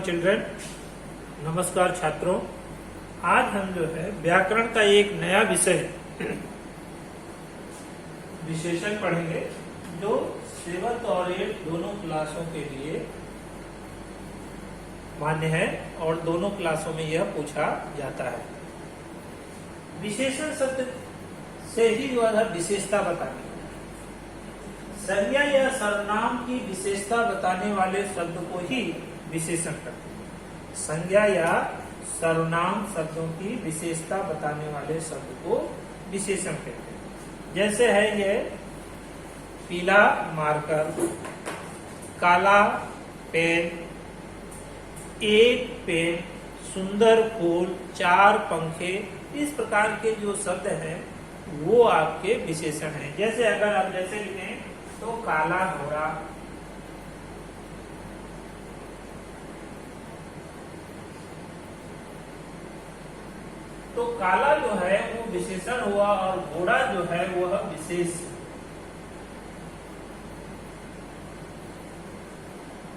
Children, नमस्कार छात्रों। आज हम जो है व्याकरण का एक नया विषय विशेषण पढ़ेंगे जो 7th और 8 दोनों क्लासों के लिए मान्य है और दोनों क्लासों में यह पूछा जाता है। विशेषण शब्द से ही जो है विशेषता बतानी है। संज्ञा या सर्वनाम की विशेषता बताने वाले शब्द को ही विशेषण कहते हैं। संज्ञा या सर्वनाम शब्दों की विशेषता बताने वाले शब्द को विशेषण कहते हैं। जैसे है ये पीला मार्कर, काला पेन, एक पेन, सुंदर फूल, 4 पंखे, इस प्रकार के जो शब्द हैं वो आपके विशेषण हैं। जैसे अगर आप जैसे लिखें तो काला घोड़ा, तो काला जो है वो विशेषण हुआ और घोड़ा जो है वह विशेष।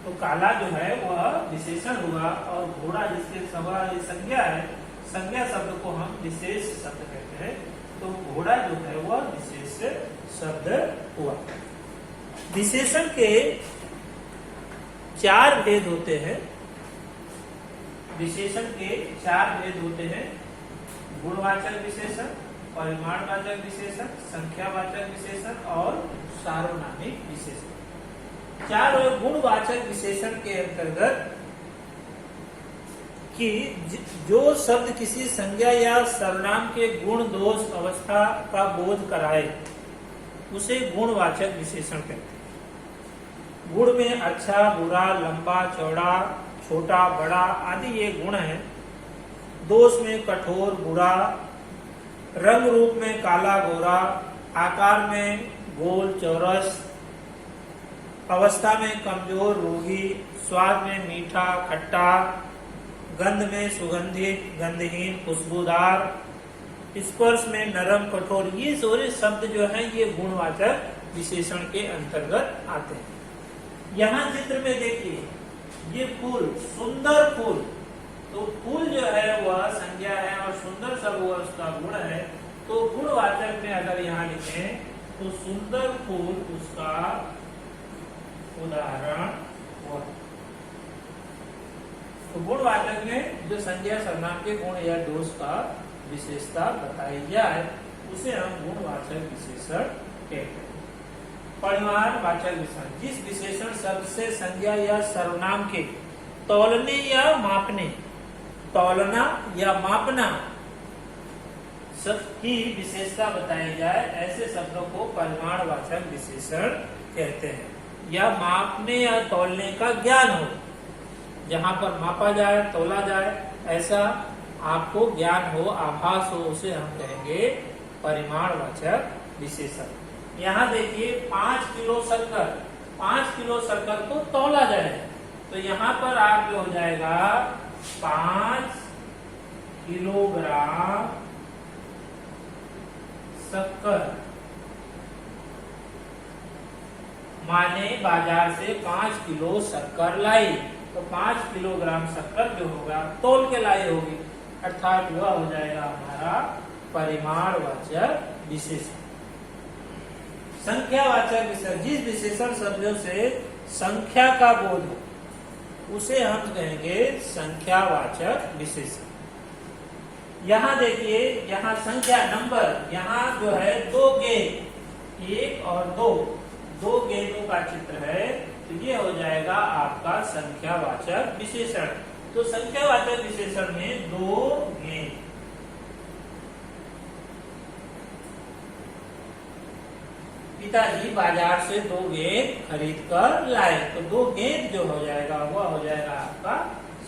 तो काला जो है वह विशेषण हुआ और घोड़ा जिसके सवाल संज्ञा है, संज्ञा शब्द को हम विशेष शब्द कहते हैं। तो घोड़ा जो है वह विशेष शब्द हुआ। विशेषण के 4 भेद होते हैं। विशेषण के 4 भेद होते हैं। गुणवाचक विशेषण, परिमाणवाचक विशेषण, संख्यावाचक विशेषण और सार्वनामिक विशेषण। 4 गुणवाचक विशेषण के अंतर्गत कि जो शब्द किसी संज्ञा या सर्वनाम के गुण दोष अवस्था का बोध कराए उसे गुणवाचक विशेषण कहते हैं। गुण में अच्छा, बुरा, लंबा, चौड़ा, छोटा, बड़ा आदि ये गुण हैं। दोष में कठोर, बुरा, रंग रूप में काला, गोरा, आकार में गोल, चौरस, अवस्था में कमजोर, रोगी, स्वाद में मीठा, खट्टा, गंध में सुगंधित, गंधहीन, खुशबूदार, स्पर्श में नरम, कठोर, ये सारे शब्द जो हैं ये गुणवाचक विशेषण के अंतर्गत आते हैं। यहाँ चित्र में देखिए ये फूल, सुंदर फूल, तो फूल जो है वह संज्ञा है और सुंदर शब्द वह उसका गुण है। तो गुणवाचक में अगर यहाँ लिखें तो सुंदर फूल उसका उदाहरण हुआ। तो गुणवाचक में जो संज्ञा सर्वनाम के गुण या दोष का विशेषता बताई जाए उसे हम गुणवाचक विशेषण कहते हैं। परिमाणवाचक विशेषण, जिस विशेषण शब्द से संज्ञा या सर्वनाम के तौलने या मापने, तौलना या मापना शब्द की विशेषता बताई जाए ऐसे शब्दों को परिमाणवाचक विशेषण कहते हैं। या मापने या तौलने का ज्ञान हो, जहां पर मापा जाए, तौला जाए, ऐसा आपको ज्ञान हो, आभास हो, उसे हम कहेंगे परिमाणवाचक विशेषण। यहाँ देखिए 5 किलो शक्कर, 5 किलो शक्कर को तौला जाए तो यहाँ पर आप हो जाएगा 5 किलोग्राम शक्कर। माने बाजार से 5 किलो शक्कर लाई तो 5 किलोग्राम शक्कर जो होगा तौल के लाई होगी, अर्थात वह हो जाएगा हमारा परिमाणवाचक विशेषण। संख्यावाचक विशेषण, जिस विशेषण शब्दों से संख्या का बोध हो उसे हम कहेंगे संख्यावाचक विशेषण। यहाँ देखिए, यहाँ संख्या नंबर, यहाँ जो है 2 गेंद, 1 और 2 गेंदों का चित्र है, तो ये हो जाएगा आपका संख्यावाचक विशेषण। तो संख्यावाचक विशेषण में 2 गेंद, पिताजी बाजार से 2 गेंद खरीद कर लाए, तो 2 गेंद जो हो जाएगा वह हो जाएगा आपका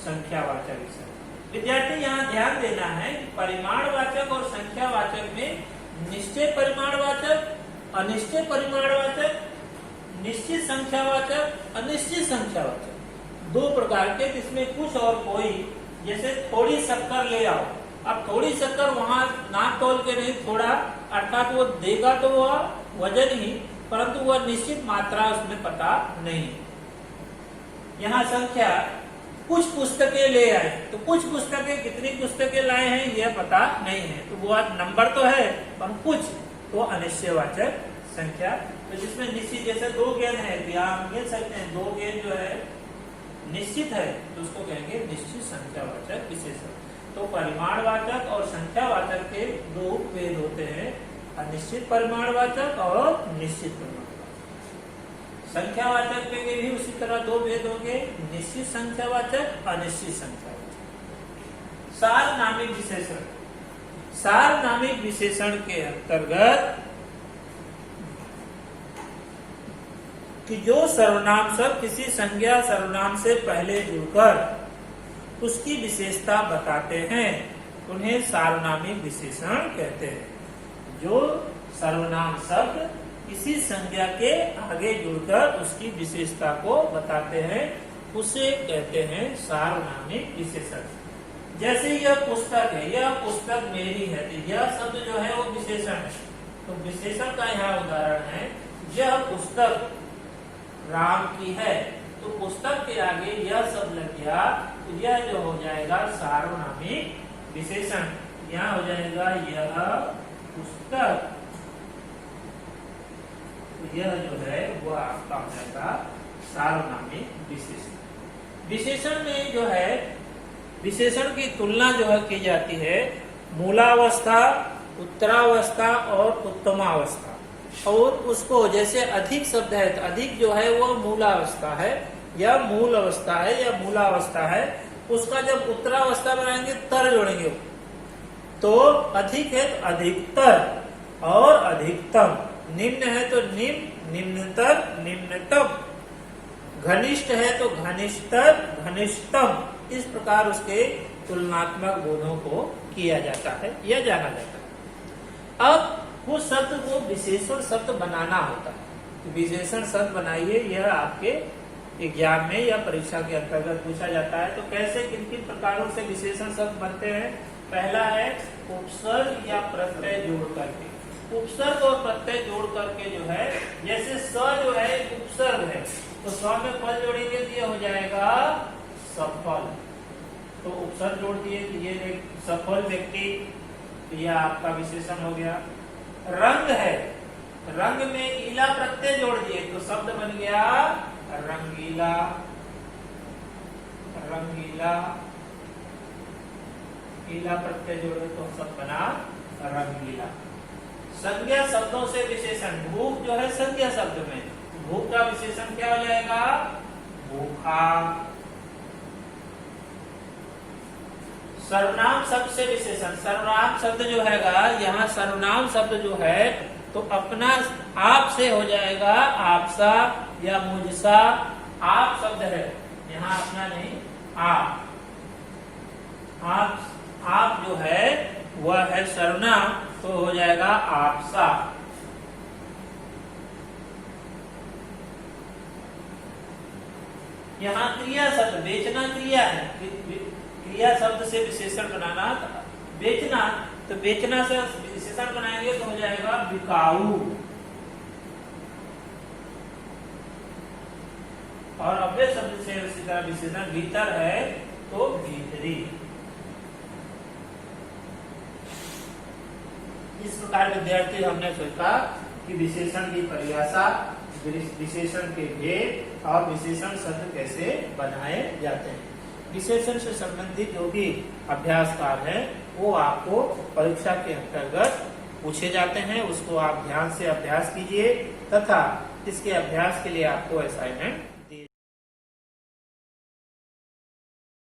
संख्यावाचक विशेषण। विद्यार्थी यहाँ ध्यान देना है कि परिमाणवाचक और संख्यावाचक में निश्चय परिमाणवाचक, अनिश्चय परिमाणवाचक, निश्चित संख्यावाचक, अनिश्चित संख्यावाचक, 2 प्रकार के, जिसमें कुछ और कोई, जैसे थोड़ी शक्कर ले आओ, अब थोड़ी शक्कर वहां नाप तोल के नहीं, थोड़ा अर्थात वो देगा तो वह वजन ही, परंतु वह निश्चित मात्रा उसमें पता नहीं। यहाँ संख्या कुछ पुस्तकें ले आए, तो कुछ पुस्तकें कितनी पुस्तकें लाए हैं यह पता नहीं है, तो वो नंबर तो है पर कुछ, तो अनिश्चयवाचक संख्या। तो जिसमें निश्चित, जैसे 2 गेंद है, या हम कह सकते हैं 2 गेंद जो है निश्चित है, तो उसको कहेंगे निश्चित संख्यावाचक विशेषण। तो परिमाणवाचक और संख्यावाचक के 2 भेद होते हैं, अनिश्चित परिमाणवाचक और निश्चित परिमाणवाचक। संख्यावाचक में भी उसी तरह 2 भेद होंगे, निश्चित संख्यावाचक, अनिश्चित संख्यावाचक। सार्वनामिक विशेषण, सार्वनामिक विशेषण के अंतर्गत कि जो सर्वनाम शब्द किसी संज्ञा सर्वनाम से पहले जुड़कर उसकी विशेषता बताते हैं, उन्हें सार्वनामिक विशेषण कहते हैं। जो सर्वनाम शब्द किसी संज्ञा के आगे जुड़कर उसकी विशेषता को बताते हैं, उसे कहते हैं सार्वनामिक विशेषण। जैसे यह पुस्तक है, यह पुस्तक मेरी है, तो यह शब्द जो है वो विशेषण है। तो विशेषण का यहाँ उदाहरण है, यह पुस्तक राम की है, तो पुस्तक के आगे यह शब्द लग गया, तो यह जो हो जाएगा सार्वनामिक विशेषण। यहाँ हो जाएगा यह पुस्तक, तो यह जो है वो आपका हो जाएगा सार्वनामिक विशेषण। विशेषण में जो है, विशेषण की तुलना जो है की जाती है मूलावस्था, उत्तरावस्था और उत्तमावस्था। और उसको जैसे अधिक शब्द है, तो अधिक जो है वो मूलावस्था है या मूल अवस्था है या मूलावस्था है, उसका जब उत्तरावस्था बनाएंगे तर जोड़ेंगे, तो अधिक है तो अधिकतर और अधिकतम, निम्न है तो निम्न, निम्नतर, निम्नतम, घनिष्ठ है तो घनिष्ठतर, घनिष्ठतम। इस प्रकार उसके तुलनात्मक बोधों को किया जाता है या जाना जाता है। अब वो शब्द को विशेषण शब्द बनाना होता है, तो विशेषण शब्द बनाइए, यह आपके एग्जाम में या परीक्षा के अंतर्गत पूछा जाता है। तो कैसे, किन किन प्रकारों से विशेषण शब्द बनते हैं? पहला है उपसर्ग या प्रत्यय जोड़ करके। उपसर्ग और प्रत्यय जोड़ करके जो है, जैसे स जो है उपसर्ग है, तो स में फल जोड़ेंगे तो ये हो जाएगा सफल। तो उपसर्ग जोड़ दिए, ये एक सफल व्यक्ति, तो यह आपका विशेषण हो गया। रंग है, रंग में ईला प्रत्यय जोड़ दिए तो शब्द बन गया रंगीला, रंगीला, ईला प्रत्यय जोड़े तो शब्द बना रंगीला। संज्ञा शब्दों से विशेषण, भूख जो है संज्ञा शब्द में, भूख का विशेषण क्या हो जाएगा? भूखा। सर्वनाम शब्द से विशेषण, सर्वनाम शब्द जो हैगा, यहाँ सर्वनाम शब्द जो है तो अपना आप से हो जाएगा आपसा या मुझसा। आप शब्द है, यहाँ अपना नहीं आप। आप जो है वह है सर्वनाम, तो हो जाएगा आपसा। यहाँ क्रिया शब्द, बेचना क्रिया है, क्रिया शब्द से विशेषण बनाना, बेचना, तो बेचना से विशेषण बनाएंगे तो हो जाएगा बिकाऊ। और अव्यय शब्द से उसी तरह विशेषण, भीतर है तो भीतरी। इस प्रकार विद्यार्थी हमने सोचा कि विशेषण की परिभाषा, विशेषण के भेद और विशेषण शब्द कैसे बनाए जाते हैं। विशेषण से संबंधित जो भी अभ्यास कार्य है वो आपको परीक्षा के अंतर्गत पूछे जाते हैं, उसको आप ध्यान से अभ्यास कीजिए तथा इसके अभ्यास के लिए आपको असाइनमेंट